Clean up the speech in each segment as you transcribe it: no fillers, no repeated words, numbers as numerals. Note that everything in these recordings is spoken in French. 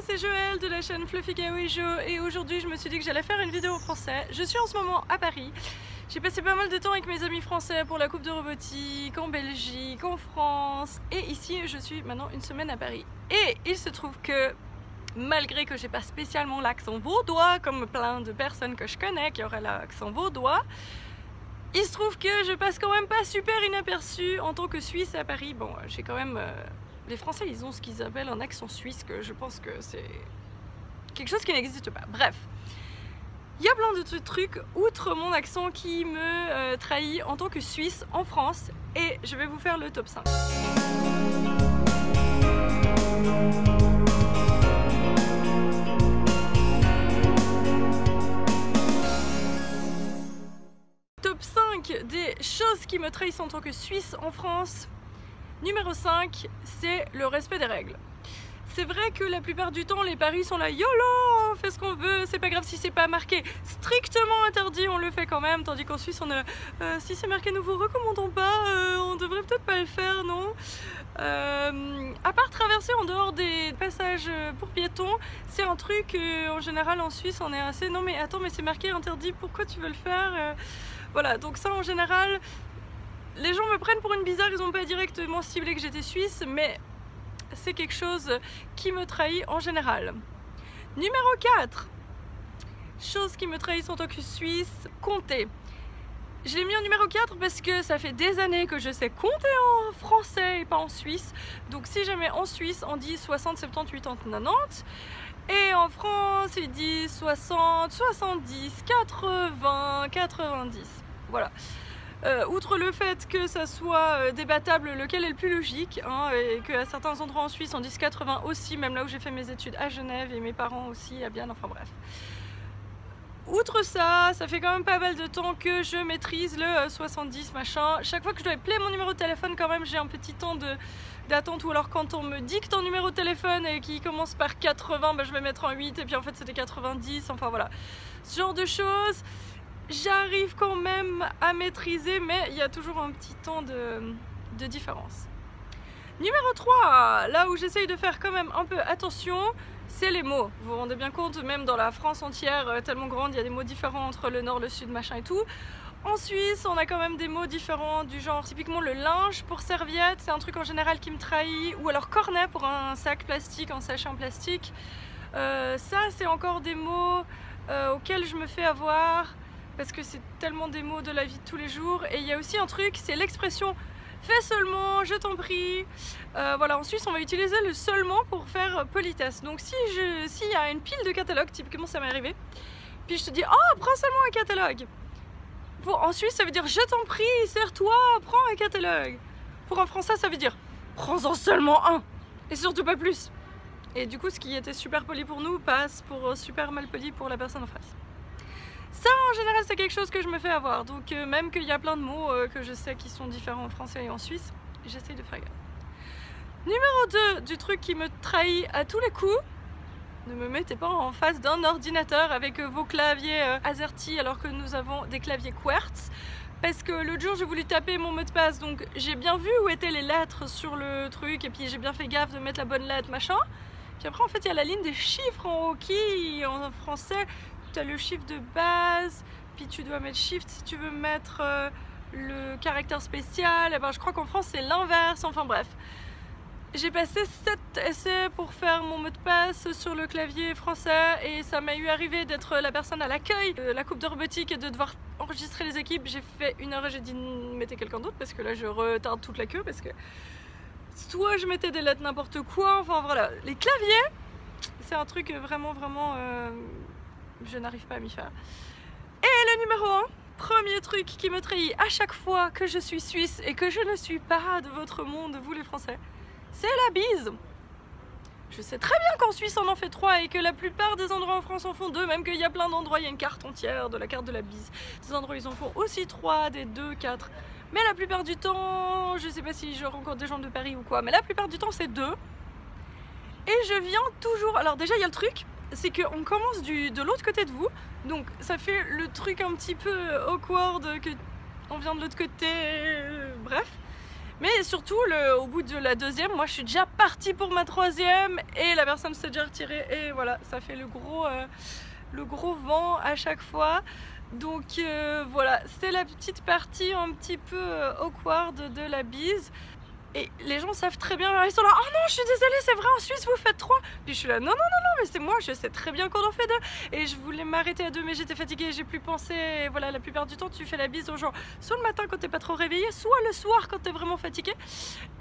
c'est Joël de la chaîne Fluffy Kawaii Jo et aujourd'hui je me suis dit que j'allais faire une vidéo en français. Je suis en ce moment à Paris. J'ai passé pas mal de temps avec mes amis français pour la coupe de robotique, en Belgique, en France et ici je suis maintenant une semaine à Paris. Et il se trouve que malgré que j'ai pas spécialement l'accent vaudois comme plein de personnes que je connais qui auraient l'accent vaudois, il se trouve que je passe quand même pas super inaperçue en tant que Suisse à Paris. Bon, j'ai quand même... les Français, ils ont ce qu'ils appellent un accent suisse, que je pense que c'est quelque chose qui n'existe pas. Bref, il y a plein de trucs, outre mon accent, qui me trahit en tant que Suisse en France. Et je vais vous faire le top 5. Top 5 des choses qui me trahissent en tant que Suisse en France. Numéro 5, c'est le respect des règles. C'est vrai que la plupart du temps, les paris sont là, YOLO, on fait ce qu'on veut, c'est pas grave si c'est pas marqué strictement interdit, on le fait quand même, tandis qu'en Suisse, on est là, si c'est marqué nous vous recommandons pas, on devrait peut-être pas le faire, non? À part traverser en dehors des passages pour piétons, c'est un truc, en général en Suisse, on est assez, non mais attends, mais c'est marqué interdit, pourquoi tu veux le faire? Voilà, donc ça en général... Les gens me prennent pour une bizarre, ils n'ont pas directement ciblé que j'étais suisse, mais c'est quelque chose qui me trahit en général. Numéro 4, chose qui me trahissent en tant que Suisse, compter. Je l'ai mis en numéro 4 parce que ça fait des années que je sais compter en français et pas en suisse. Donc si jamais en Suisse on dit 60, 70, 80, 90 et en France ils disent 60, 70, 80, 90. Voilà. Outre le fait que ça soit débattable lequel est le plus logique, hein, et qu'à certains endroits en Suisse on dise 80 aussi, même là où j'ai fait mes études à Genève et mes parents aussi à Bienne, enfin bref. Outre ça, ça fait quand même pas mal de temps que je maîtrise le 70 machin. Chaque fois que je dois appeler mon numéro de téléphone quand même j'ai un petit temps d'attente, ou alors quand on me dicte un numéro de téléphone et qui commence par 80, bah, je vais mettre un 8 et puis en fait c'était 90, enfin voilà. Ce genre de choses. J'arrive quand même à maîtriser, mais il y a toujours un petit temps de différence. Numéro 3, là où j'essaye de faire quand même un peu attention, c'est les mots. Vous vous rendez bien compte, même dans la France entière, tellement grande, il y a des mots différents entre le nord, le sud, machin et tout. En Suisse, on a quand même des mots différents du genre, typiquement le linge pour serviette, c'est un truc en général qui me trahit, ou alors cornet pour un sac plastique, un sachet en plastique. Ça, c'est encore des mots auxquels je me fais avoir. Parce que c'est tellement des mots de la vie de tous les jours. Et il y a aussi un truc, c'est l'expression « fais seulement, je t'en prie ». Voilà, en Suisse, on va utiliser le « seulement » pour faire politesse. Donc s'il y a une pile de catalogues, typiquement ça m'est arrivé, puis je te dis « oh, prends seulement un catalogue ». En Suisse, ça veut dire « je t'en prie, serre-toi, prends un catalogue ». Pour un Français, ça veut dire « prends-en seulement un » et surtout pas plus. Et du coup, ce qui était super poli pour nous passe pour super mal poli pour la personne en face. Ça, en général, c'est quelque chose que je me fais avoir. Donc, même qu'il y a plein de mots que je sais qui sont différents en français et en suisse, j'essaye de faire gaffe. Numéro 2 du truc qui me trahit à tous les coups, ne me mettez pas en face d'un ordinateur avec vos claviers AZERTY alors que nous avons des claviers Quartz. Parce que l'autre jour, j'ai voulu taper mon mot de passe, donc j'ai bien vu où étaient les lettres sur le truc, et puis j'ai bien fait gaffe de mettre la bonne lettre, machin. Puis après, en fait, il y a la ligne des chiffres en haut qui, en français... Tu as le chiffre de base, puis tu dois mettre shift si tu veux mettre le caractère spécial. Et ben, je crois qu'en France c'est l'inverse, enfin bref. J'ai passé 7 essais pour faire mon mot de passe sur le clavier français et ça m'a eu arrivé d'être la personne à l'accueil de la coupe de robotique et de devoir enregistrer les équipes. J'ai fait 1 heure et j'ai dit mettez quelqu'un d'autre parce que là je retarde toute la queue parce que soit je mettais des lettres n'importe quoi, enfin voilà. Les claviers, c'est un truc vraiment je n'arrive pas à m'y faire. Et le numéro 1, premier truc qui me trahit à chaque fois que je suis suisse et que je ne suis pas de votre monde, vous les Français, c'est la bise. Je sais très bien qu'en Suisse on en fait 3 et que la plupart des endroits en France en font 2, même qu'il y a plein d'endroits, il y a une carte entière de la carte de la bise. Des endroits ils en font aussi 3, des 2, 4. Mais la plupart du temps, je sais pas si je rencontre des gens de Paris ou quoi, mais la plupart du temps c'est 2. Et je viens toujours... Alors déjà il y a le truc, c'est qu'on commence de l'autre côté de vous, donc ça fait le truc un petit peu awkward, que on vient de l'autre côté, bref. Mais surtout, au bout de la deuxième, moi je suis déjà partie pour ma troisième et la personne s'est déjà retirée et voilà, ça fait le gros vent à chaque fois. Donc voilà, c'était la petite partie un petit peu awkward de la bise. Et les gens savent très bien, ils sont là, oh non je suis désolée, c'est vrai en Suisse vous faites 3. Puis je suis là, non mais c'est moi, je sais très bien qu'on en fait 2. Et je voulais m'arrêter à 2 mais j'étais fatiguée, j'ai plus pensé. Et voilà, la plupart du temps tu fais la bise aux gens soit le matin quand t'es pas trop réveillé, soit le soir quand t'es vraiment fatigué.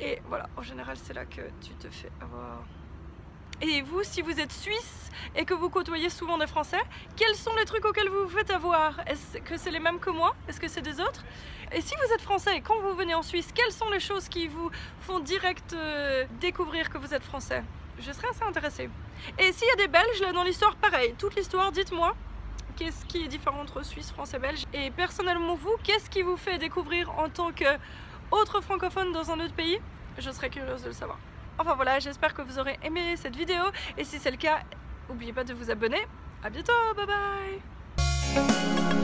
Et voilà, en général c'est là que tu te fais avoir. Et vous, si vous êtes suisse et que vous côtoyez souvent des Français, quels sont les trucs auxquels vous vous faites avoir? Est-ce que c'est les mêmes que moi? Est-ce que c'est des autres? Et si vous êtes Français et quand vous venez en Suisse, quelles sont les choses qui vous font direct découvrir que vous êtes Français? Je serais assez intéressée. Et s'il y a des Belges là dans l'histoire, pareil, toute l'histoire, dites-moi qu'est-ce qui est différent entre Suisse, France et Belge. Et personnellement vous, qu'est-ce qui vous fait découvrir en tant qu'autre francophone dans un autre pays? Je serais curieuse de le savoir. Enfin voilà, j'espère que vous aurez aimé cette vidéo et si c'est le cas, n'oubliez pas de vous abonner. À bientôt, bye bye.